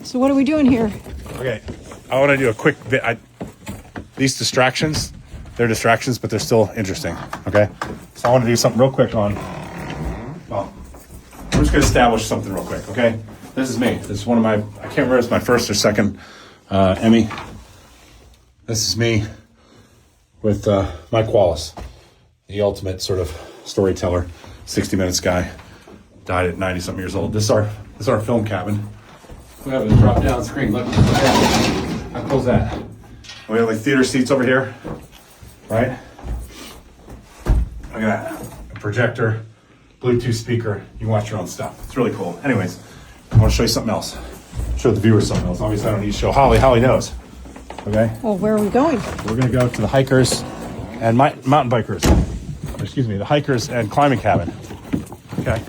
So what are we doing here? Okay, I want to do a quick bit. These distractions, they're distractions, but they're still interesting, okay? So I want to do something real quick on, well, we're just going to establish something real quick, okay? This is me. This is one of my, I can't remember if it's my first or second Emmy. This is me with Mike Wallace, the ultimate sort of storyteller, 60 Minutes guy. Died at 90-something years old. This is our film cabin. We have a drop-down screen. Look at that. How cool is that? We have like theater seats over here, right? Look at that. A projector, Bluetooth speaker. You can watch your own stuff. It's really cool. Anyways, I want to show you something else. Show the viewers something else. Obviously, I don't need to show Holly. Holly knows. Okay? Well, where are we going? We're going to go to the hikers and mountain bikers. Excuse me, the hikers and climbing cabin. Okay?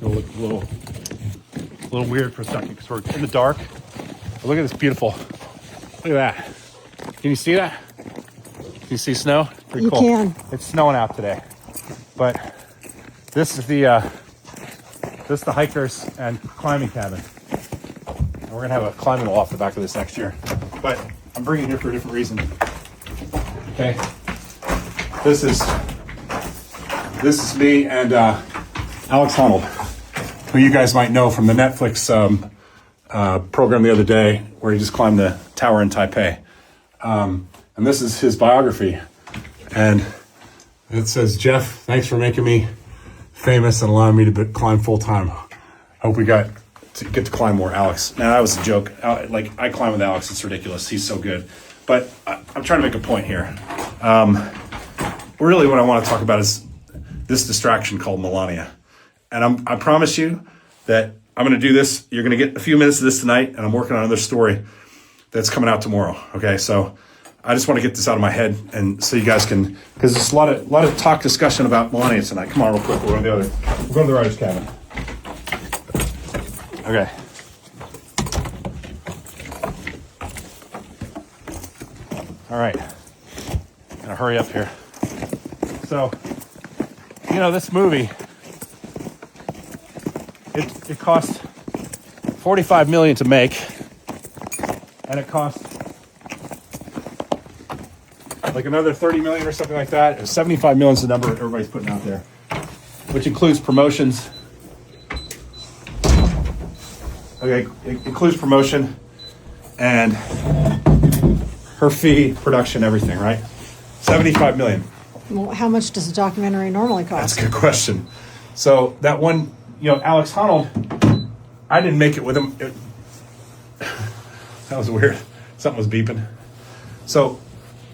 It'll look a little weird for a second because we're in the dark. But look at this beautiful. Look at that. Can you see that? Can you see snow? Pretty cool. You can. It's snowing out today. But this is the hikers and climbing cabin. And we're gonna have a climbing wall off the back of this next year. But I'm bringing it here for a different reason. Okay. This is me and Alex Honnold, who you guys might know from the Netflix program the other day where he just climbed the tower in Taipei. And this is his biography. And it says, Jeff, thanks for making me famous and allowing me to climb full time. Hope we get to climb more, Alex. Now, that was a joke. I climb with Alex. It's ridiculous. He's so good. But I'm trying to make a point here. Really what I want to talk about is this distraction called Melania. And I promise you that I'm going to do this. You're going to get a few minutes of this tonight, and I'm working on another story that's coming out tomorrow. Okay, so I just want to get this out of my head, and so you guys can, because there's a lot of talk, discussion about Melania tonight. Come on, real quick. We're going to the writer's cabin. Okay. All right. Gonna hurry up here. So, this movie. It cost $45 million to make, and it cost like another $30 million or something like that. $75 million is the number everybody's putting out there, which includes promotions. Okay, it includes promotion and her fee, production, everything, right? $75 million. Well, how much does a documentary normally cost? That's a good question. So that one, Alex Honnold, I didn't make it with him. That was weird. Something was beeping. So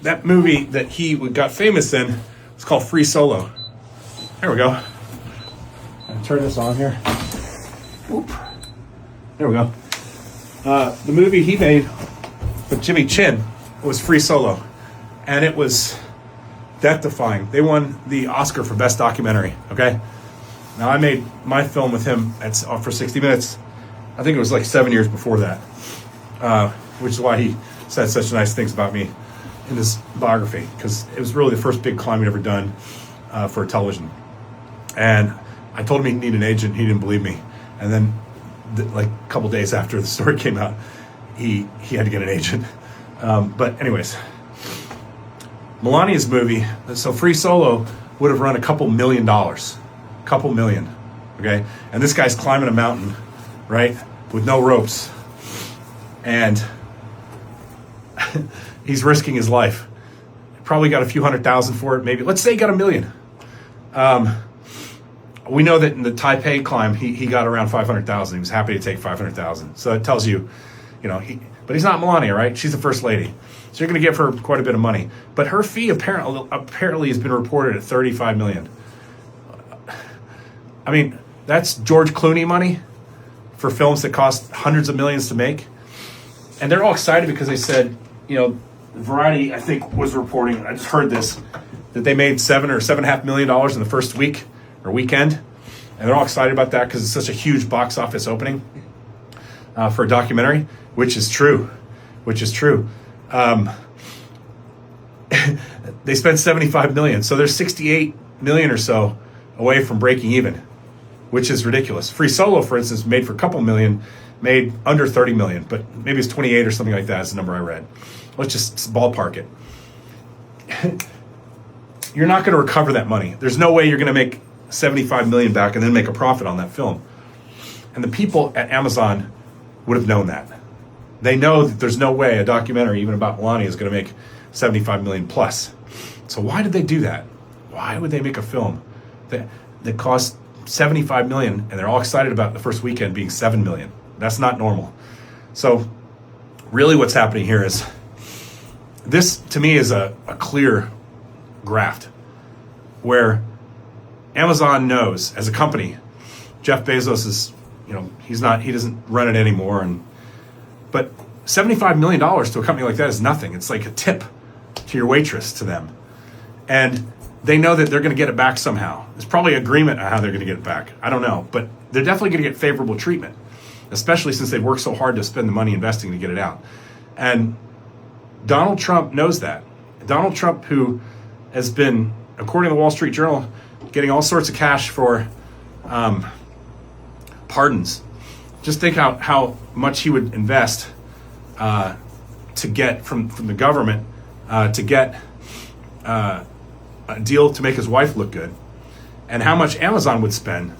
that movie that he got famous in was called Free Solo. There we go. I'll turn this on here. Whoop. There we go. The movie he made with Jimmy Chin was Free Solo. And it was death-defying. They won the Oscar for Best Documentary, okay? Now, I made my film with him for 60 Minutes. I think it was like 7 years before that, which is why he said such nice things about me in his biography, because it was really the first big climb he'd ever done for television. And I told him he needed an agent. He didn't believe me. And then, like a couple days after the story came out, he had to get an agent. But anyways, Melania's movie, so Free Solo would have run a couple million, okay? And this guy's climbing a mountain, right, with no ropes. And he's risking his life. Probably got a few $100,000 for it, maybe. Let's say he got $1 million. We know that in the Taipei climb, he got around $500,000. He was happy to take $500,000. So it tells you, but he's not Melania, right? She's the first lady. So you're going to give her quite a bit of money. But her fee apparently has been reported at $35 million. I mean, that's George Clooney money for films that cost hundreds of millions to make. And they're all excited because they said, Variety, I think, was reporting, I just heard this, that they made $7.5 million in the first week or weekend. And they're all excited about that because it's such a huge box office opening for a documentary, which is true. They spent $75 million. So they're $68 million or so away from breaking even which is ridiculous. Free Solo, for instance, made for a couple million, made under 30 million, but maybe it's 28 or something like that is the number I read. Let's just ballpark it. You're not going to recover that money. There's no way you're going to make 75 million back and then make a profit on that film. And the people at Amazon would have known that. They know that there's no way a documentary even about Melania is going to make 75 million plus. So why did they do that? Why would they make a film that cost 75 million and they're all excited about the first weekend being 7 million? That's not normal. So really what's happening here is this, to me, is a clear graft where Amazon knows as a company, Jeff Bezos is, he doesn't run it anymore. But $75 million to a company like that is nothing. It's like a tip to your waitress to them. And they know that they're going to get it back somehow. There's probably agreement on how they're going to get it back. I don't know, but they're definitely going to get favorable treatment, especially since they've worked so hard to spend the money investing to get it out. And Donald Trump knows that. Donald Trump, who has been, according to the Wall Street Journal, getting all sorts of cash for pardons. Just think how much he would invest to get from the government to get a deal to make his wife look good, and how much Amazon would spend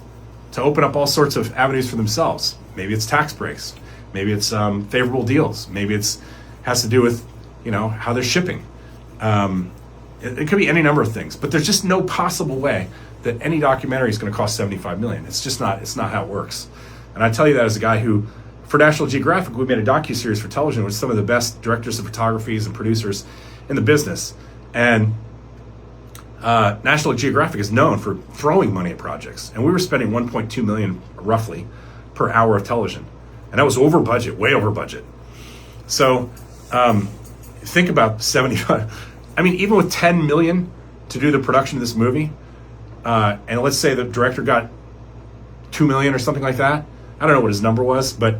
to open up all sorts of avenues for themselves. Maybe it's tax breaks, maybe it's favorable deals, maybe it's has to do with how they're shipping. It could be any number of things, but there's just no possible way that any documentary is going to cost 75 million. It's just not. It's not how it works. And I tell you that as a guy who, for National Geographic, we made a docuseries for television with some of the best directors of photographies and producers in the business. And National Geographic is known for throwing money at projects. And we were spending 1.2 million roughly per hour of television. And that was over budget, way over budget. So think about 75. I mean, even with 10 million to do the production of this movie, and let's say the director got 2 million or something like that. I don't know what his number was, but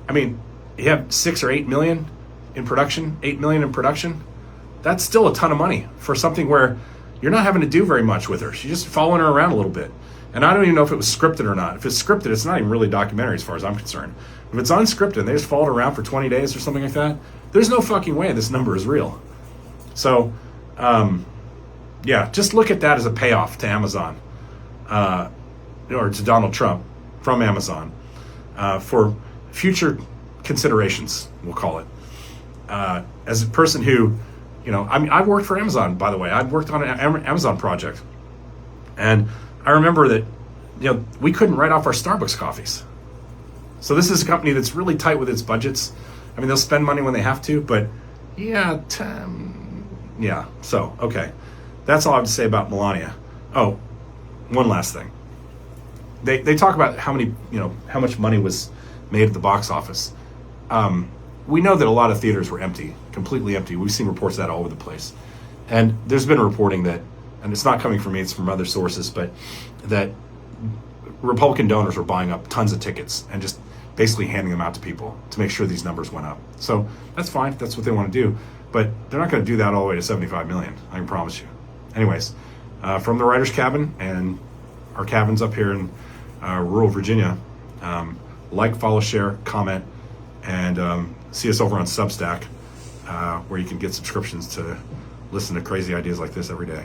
I mean, you have 6 or 8 million in production, 8 million in production. That's still a ton of money for something where you're not having to do very much with her. She's just following her around a little bit. And I don't even know if it was scripted or not. If it's scripted, it's not even really documentary as far as I'm concerned. If it's unscripted and they just followed her around for 20 days or something like that, there's no fucking way this number is real. So, yeah, just look at that as a payoff to Amazon, or to Donald Trump from Amazon, for future considerations, we'll call it. As a person who, I've worked for Amazon, by the way. I've worked on an Amazon project. And I remember that, we couldn't write off our Starbucks coffees. So this is a company that's really tight with its budgets. I mean, they'll spend money when they have to, but yeah, so, okay. That's all I have to say about Melania. Oh, one last thing. They talk about how much money was made at the box office. We know that a lot of theaters were empty, completely empty. We've seen reports of that all over the place. And there's been reporting that, and it's not coming from me, it's from other sources, but that Republican donors were buying up tons of tickets and just basically handing them out to people to make sure these numbers went up. So that's fine if that's what they want to do. But they're not going to do that all the way to 75 million, I can promise you. Anyways, from the writer's cabin and our cabins up here in rural Virginia, like, follow, share, comment, and see us over on Substack, where you can get subscriptions to listen to crazy ideas like this every day.